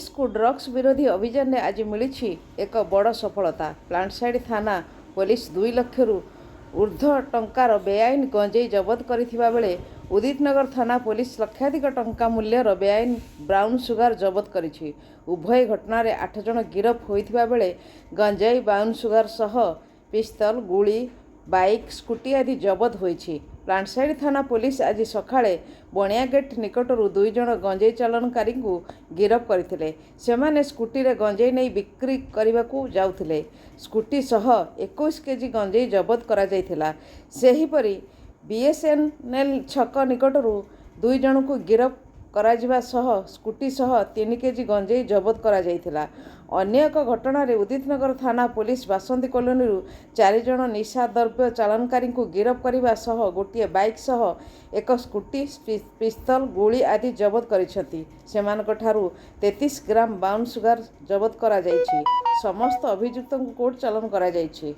Police को drugs विरोधी अभियान में आज मिली एक बड़ सफलता। प्लांटसाइड थाना पुलिस 2 लाख रु ऊर्ध्व टंकार बेआईन गंजेई जबत करथिबा बेले उदितनगर थाना पुलिस लक्षाधिक टंका मूल्यर बेआईन ब्राउन सुगार जबत करिछि। उभय घटना 8 जन गिरफ होइथिबा बेले गंजेई ब्राउन सुगार सह पिस्तल गुली बाइक स्कूटी आदि जबत होइछि। प्लांटसाइड थाना पुलिस आज सकाळे बणिया गेट निकटरू 2 जन गंजेई चालनकारी को गिरफ करथिले। सेमाने स्कूटी रे गंजेई नै बिक्री करबाकू जाउथिले। स्कूटी सह 21 केजी गंजेई जबत करा जायथिला। सेहीपरि बीएसएनएल छक निकटरू 2 जन को गिरफ करा जिबा सह स्कूटी सह 3 केजी गंजेई जबत करा जायथिला। अन्य एक घटना रे उदितनगर थाना पुलिस बासंती कॉलोनी 4 जन निशा द्रव्य चालनकारी को गिरफ करने सह गोटे बाइक सह एक स्कूटी पिस्तल गुली आदि जबत करिसेंती। सेमानक ठारू 33 ग्राम ब्राउन सुगार जबत करा जायछि। समस्त अभियुक्त को कोर्ट चालान करा जायछि।